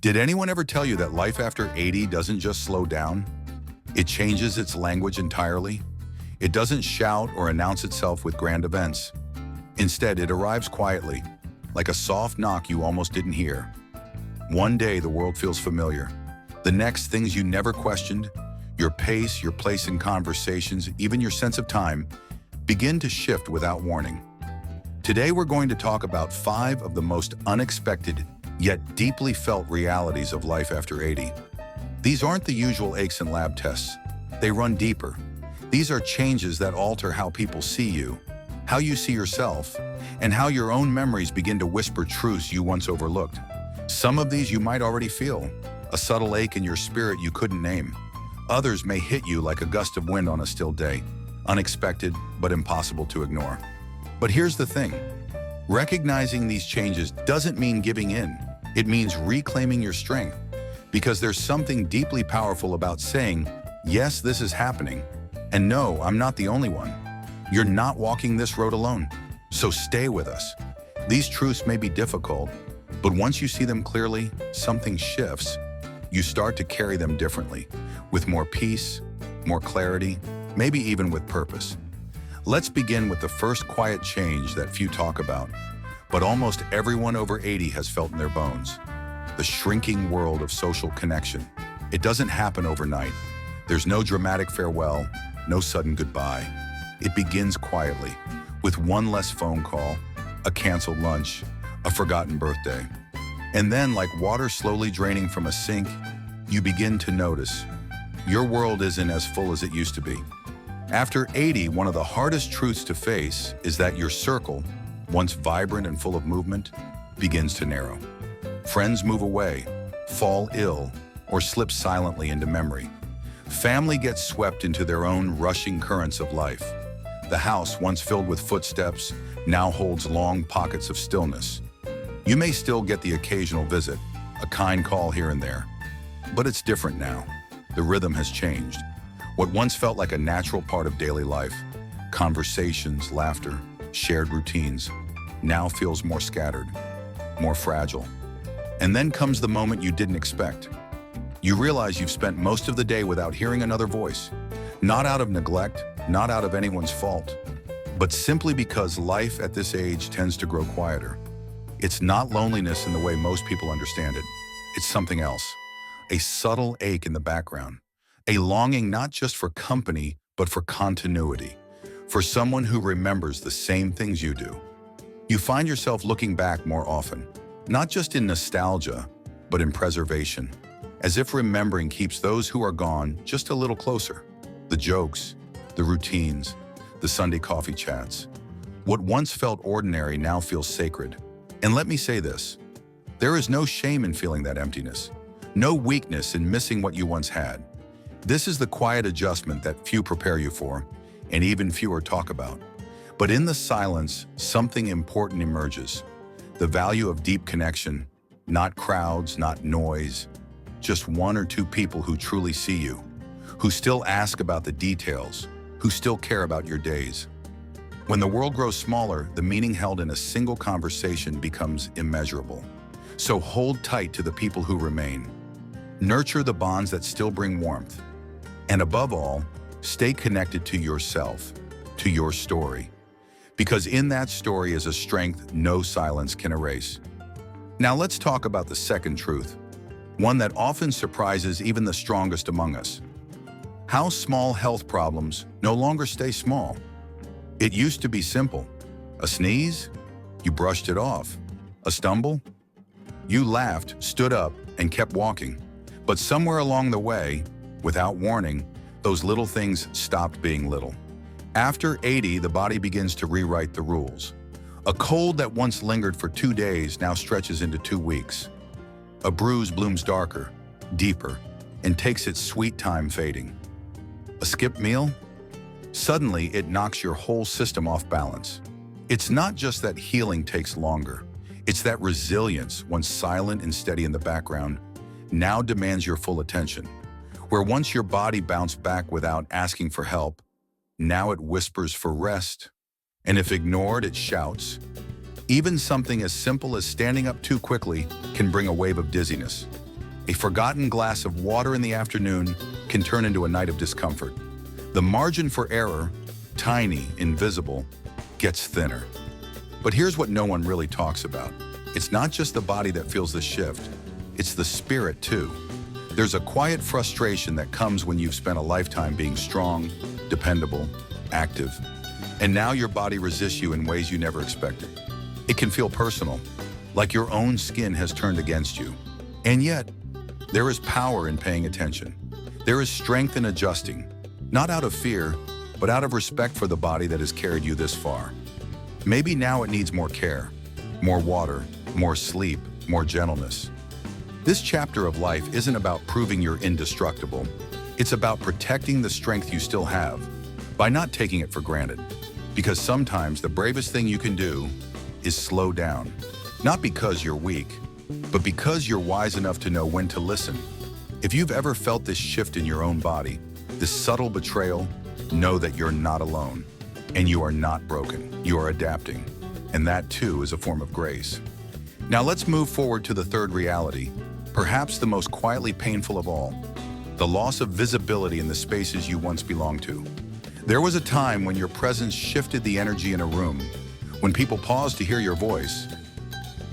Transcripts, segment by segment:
Did anyone ever tell you that life after 80 doesn't just slow down? It changes its language entirely. It doesn't shout or announce itself with grand events. Instead, it arrives quietly, like a soft knock you almost didn't hear. One day, the world feels familiar. The next, things you never questioned, your pace, your place in conversations, even your sense of time, begin to shift without warning. Today, we're going to talk about 5 of the most unexpected, yet deeply felt realities of life after 80. These aren't the usual aches and lab tests. They run deeper. These are changes that alter how people see you, how you see yourself, and how your own memories begin to whisper truths you once overlooked. Some of these you might already feel, a subtle ache in your spirit you couldn't name. Others may hit you like a gust of wind on a still day, unexpected but impossible to ignore. But here's the thing. Recognizing these changes doesn't mean giving in. It means reclaiming your strength, because there's something deeply powerful about saying, yes, this is happening, and no, I'm not the only one. You're not walking this road alone, so stay with us. These truths may be difficult, but once you see them clearly, something shifts. You start to carry them differently, with more peace, more clarity, maybe even with purpose. Let's begin with the first quiet change that few talk about, but almost everyone over 80 has felt in their bones. The shrinking world of social connection. It doesn't happen overnight. There's no dramatic farewell, no sudden goodbye. It begins quietly, with one less phone call, a canceled lunch, a forgotten birthday. And then, like water slowly draining from a sink, you begin to notice your world isn't as full as it used to be. After 80, one of the hardest truths to face is that your circle, once vibrant and full of movement, begins to narrow. Friends move away, fall ill, or slip silently into memory. Family gets swept into their own rushing currents of life. The house, once filled with footsteps, now holds long pockets of stillness. You may still get the occasional visit, a kind call here and there. But it's different now. The rhythm has changed. What once felt like a natural part of daily life, conversations, laughter, shared routines, now feels more scattered, more fragile. And then comes the moment you didn't expect. You realize you've spent most of the day without hearing another voice, not out of neglect, not out of anyone's fault, but simply because life at this age tends to grow quieter. It's not loneliness in the way most people understand it. It's something else, a subtle ache in the background, a longing not just for company, but for continuity, for someone who remembers the same things you do. You find yourself looking back more often, not just in nostalgia, but in preservation, as if remembering keeps those who are gone just a little closer. The jokes, the routines, the Sunday coffee chats. What once felt ordinary now feels sacred. And let me say this, there is no shame in feeling that emptiness, no weakness in missing what you once had. This is the quiet adjustment that few prepare you for, and even fewer talk about. But in the silence, something important emerges. The value of deep connection, not crowds, not noise, just one or two people who truly see you, who still ask about the details, who still care about your days. When the world grows smaller, the meaning held in a single conversation becomes immeasurable. So hold tight to the people who remain. Nurture the bonds that still bring warmth. And above all, stay connected to yourself, to your story. Because in that story is a strength no silence can erase. Now let's talk about the second truth, one that often surprises even the strongest among us. How small health problems no longer stay small. It used to be simple. A sneeze? You brushed it off. A stumble? You laughed, stood up, and kept walking. But somewhere along the way, without warning, those little things stopped being little. After 80, the body begins to rewrite the rules. A cold that once lingered for 2 days now stretches into 2 weeks. A bruise blooms darker, deeper, and takes its sweet time fading. A skipped meal? Suddenly, it knocks your whole system off balance. It's not just that healing takes longer. It's that resilience, once silent and steady in the background, now demands your full attention. Where once your body bounced back without asking for help, now it whispers for rest. And if ignored, it shouts. Even something as simple as standing up too quickly can bring a wave of dizziness. A forgotten glass of water in the afternoon can turn into a night of discomfort. The margin for error, tiny, invisible, gets thinner. But here's what no one really talks about. It's not just the body that feels the shift, it's the spirit too. There's a quiet frustration that comes when you've spent a lifetime being strong, dependable, active, and now your body resists you in ways you never expected. It can feel personal, like your own skin has turned against you. And yet, there is power in paying attention. There is strength in adjusting, not out of fear, but out of respect for the body that has carried you this far. Maybe now it needs more care, more water, more sleep, more gentleness. This chapter of life isn't about proving you're indestructible. It's about protecting the strength you still have by not taking it for granted. Because sometimes the bravest thing you can do is slow down. Not because you're weak, but because you're wise enough to know when to listen. If you've ever felt this shift in your own body, this subtle betrayal, know that you're not alone. And you are not broken. You are adapting. And that too is a form of grace. Now let's move forward to the third reality, perhaps the most quietly painful of all, the loss of visibility in the spaces you once belonged to. There was a time when your presence shifted the energy in a room, when people paused to hear your voice,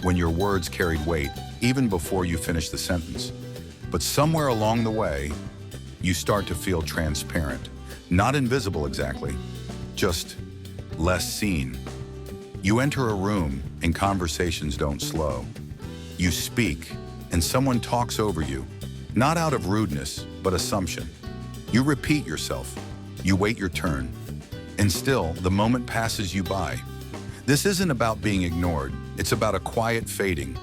when your words carried weight, even before you finished the sentence. But somewhere along the way, you start to feel transparent. Not invisible exactly, just less seen. You enter a room and conversations don't slow. You speak and someone talks over you, not out of rudeness, but assumption. You repeat yourself. You wait your turn. And still, the moment passes you by. This isn't about being ignored. It's about a quiet fading,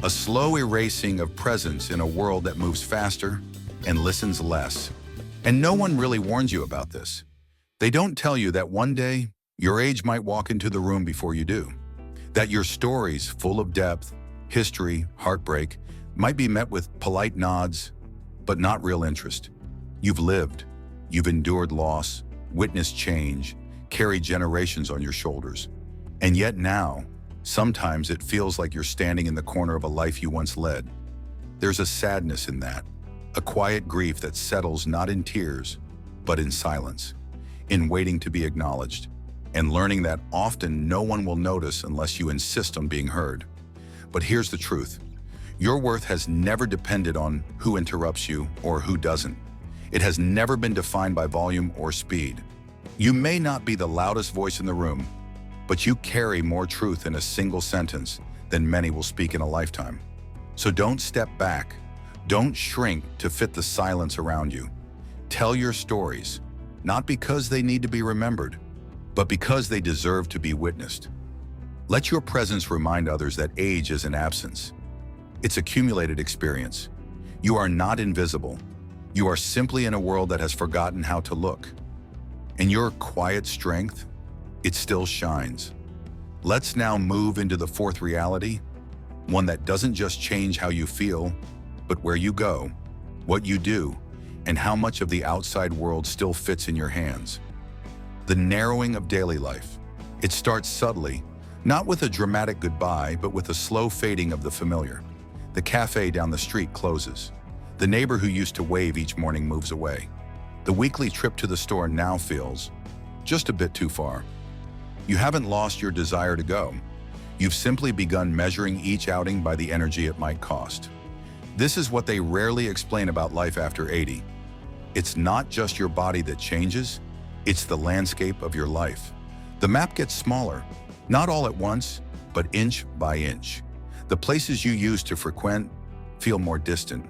a slow erasing of presence in a world that moves faster and listens less. And no one really warns you about this. They don't tell you that one day, your age might walk into the room before you do. That your stories, full of depth, history, heartbreak, might be met with polite nods, but not real interest. You've lived. You've endured loss, witnessed change, carried generations on your shoulders. And yet now, sometimes it feels like you're standing in the corner of a life you once led. There's a sadness in that, a quiet grief that settles not in tears, but in silence, in waiting to be acknowledged, and learning that often no one will notice unless you insist on being heard. But here's the truth. Your worth has never depended on who interrupts you or who doesn't. It has never been defined by volume or speed. You may not be the loudest voice in the room, but you carry more truth in a single sentence than many will speak in a lifetime. So don't step back. Don't shrink to fit the silence around you. Tell your stories, not because they need to be remembered, but because they deserve to be witnessed. Let your presence remind others that age is an absence. It's accumulated experience. You are not invisible. You are simply in a world that has forgotten how to look. And your quiet strength, it still shines. Let's now move into the fourth reality, one that doesn't just change how you feel, but where you go, what you do, and how much of the outside world still fits in your hands. The narrowing of daily life. It starts subtly, not with a dramatic goodbye, but with a slow fading of the familiar. The cafe down the street closes. The neighbor who used to wave each morning moves away. The weekly trip to the store now feels just a bit too far. You haven't lost your desire to go. You've simply begun measuring each outing by the energy it might cost. This is what they rarely explain about life after 80. It's not just your body that changes, it's the landscape of your life. The map gets smaller, not all at once, but inch by inch. The places you used to frequent feel more distant.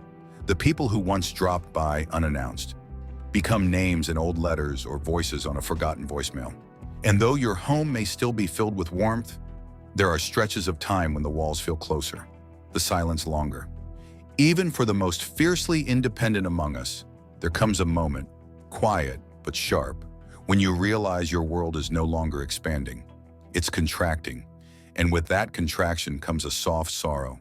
The people who once dropped by unannounced become names in old letters or voices on a forgotten voicemail. And though your home may still be filled with warmth, there are stretches of time when the walls feel closer, the silence longer. Even for the most fiercely independent among us, there comes a moment, quiet but sharp, when you realize your world is no longer expanding. It's contracting, and with that contraction comes a soft sorrow.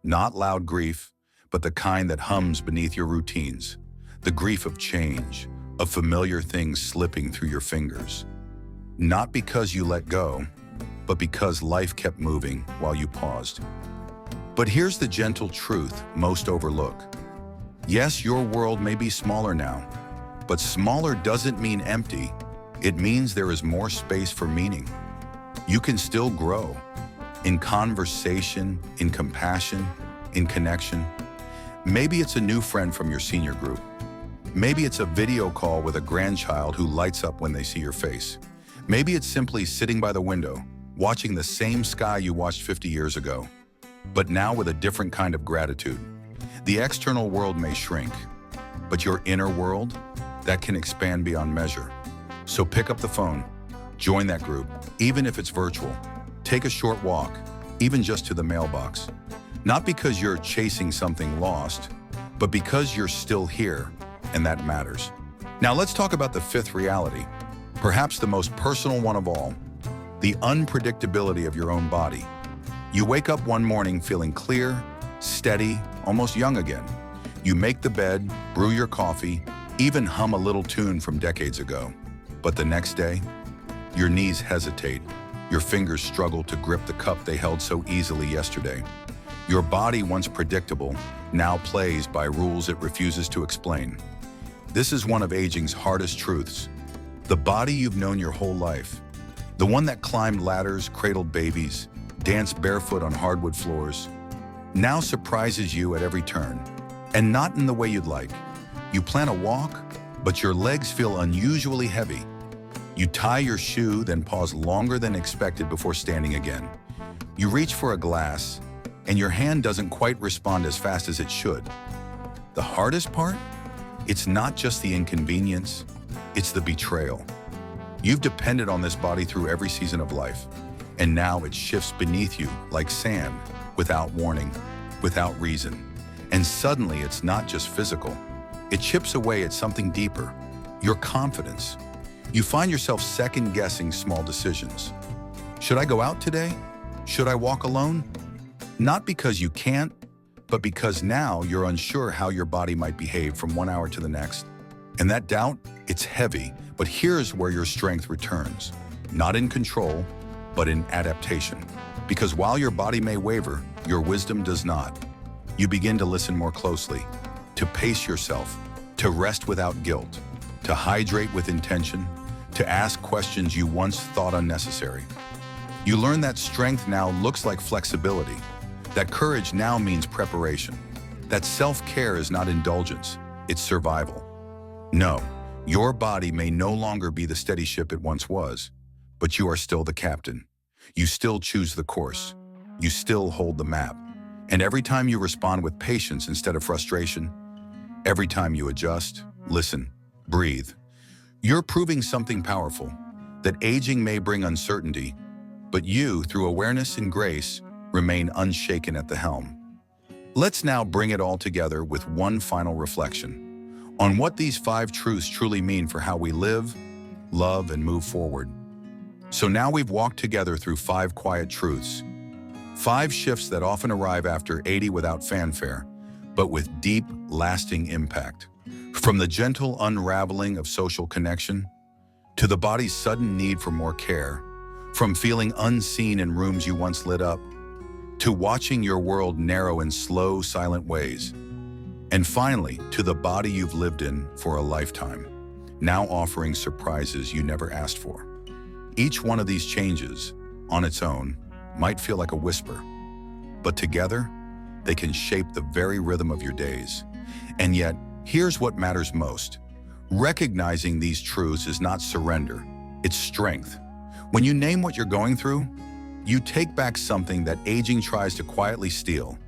Not loud grief, but the kind that hums beneath your routines. The grief of change, of familiar things slipping through your fingers. Not because you let go, but because life kept moving while you paused. But here's the gentle truth most overlook. Yes, your world may be smaller now, but smaller doesn't mean empty. It means there is more space for meaning. You can still grow in conversation, in compassion, in connection. Maybe it's a new friend from your senior group. Maybe it's a video call with a grandchild who lights up when they see your face. Maybe it's simply sitting by the window, watching the same sky you watched 50 years ago, but now with a different kind of gratitude. The external world may shrink, but your inner world, that can expand beyond measure. So pick up the phone, join that group, even if it's virtual. Take a short walk, even just to the mailbox. Not because you're chasing something lost, but because you're still here, and that matters. Now let's talk about the fifth reality, perhaps the most personal one of all, the unpredictability of your own body. You wake up one morning feeling clear, steady, almost young again. You make the bed, brew your coffee, even hum a little tune from decades ago. But the next day, your knees hesitate. Your fingers struggle to grip the cup they held so easily yesterday. Your body, once predictable, now plays by rules it refuses to explain. This is one of aging's hardest truths. The body you've known your whole life, the one that climbed ladders, cradled babies, danced barefoot on hardwood floors, now surprises you at every turn, and not in the way you'd like. You plan a walk, but your legs feel unusually heavy. You tie your shoe, then pause longer than expected before standing again. You reach for a glass, and your hand doesn't quite respond as fast as it should. The hardest part? It's not just the inconvenience, it's the betrayal. You've depended on this body through every season of life, and now it shifts beneath you like sand, without warning, without reason. And suddenly it's not just physical. It chips away at something deeper, your confidence. You find yourself second-guessing small decisions. Should I go out today? Should I walk alone? Not because you can't, but because now you're unsure how your body might behave from one hour to the next. And that doubt, it's heavy, but here's where your strength returns. Not in control, but in adaptation. Because while your body may waver, your wisdom does not. You begin to listen more closely, to pace yourself, to rest without guilt, to hydrate with intention, to ask questions you once thought unnecessary. You learn that strength now looks like flexibility, that courage now means preparation, that self-care is not indulgence, it's survival. No, your body may no longer be the steady ship it once was, but you are still the captain. You still choose the course. You still hold the map. And every time you respond with patience instead of frustration, every time you adjust, listen, breathe, you're proving something powerful, that aging may bring uncertainty, but you, through awareness and grace, remain unshaken at the helm. Let's now bring it all together with one final reflection on what these 5 truths truly mean for how we live, love, and move forward. So now we've walked together through 5 quiet truths, 5 shifts that often arrive after 80 without fanfare, but with deep, lasting impact. From the gentle unraveling of social connection, to the body's sudden need for more care, from feeling unseen in rooms you once lit up, to watching your world narrow in slow, silent ways, and finally, to the body you've lived in for a lifetime, now offering surprises you never asked for. Each one of these changes, on its own, might feel like a whisper, but together, they can shape the very rhythm of your days. And yet, here's what matters most. Recognizing these truths is not surrender, it's strength. When you name what you're going through, you take back something that aging tries to quietly steal.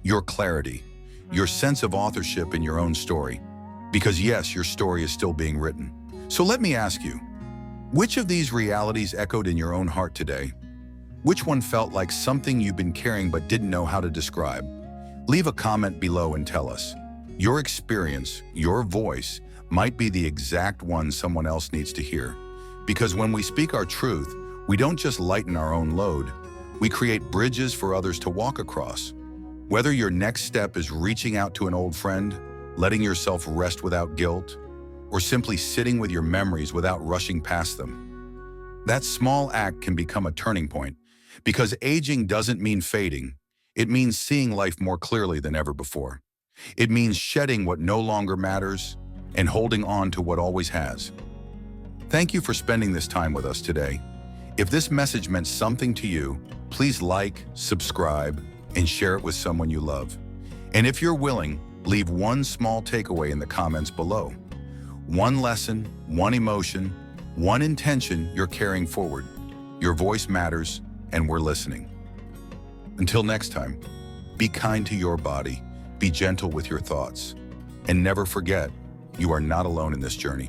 Your clarity, your sense of authorship in your own story. Because yes, your story is still being written. So let me ask you, which of these realities echoed in your own heart today? Which one felt like something you've been carrying but didn't know how to describe? Leave a comment below and tell us. Your experience, your voice, might be the exact one someone else needs to hear. Because when we speak our truth, we don't just lighten our own load, we create bridges for others to walk across. Whether your next step is reaching out to an old friend, letting yourself rest without guilt, or simply sitting with your memories without rushing past them, that small act can become a turning point. Because aging doesn't mean fading, it means seeing life more clearly than ever before. It means shedding what no longer matters and holding on to what always has. Thank you for spending this time with us today. If this message meant something to you, please like, subscribe, and share it with someone you love. And if you're willing, leave one small takeaway in the comments below. One lesson, one emotion, one intention you're carrying forward. Your voice matters, and we're listening. Until next time, be kind to your body, be gentle with your thoughts, and never forget, you are not alone in this journey.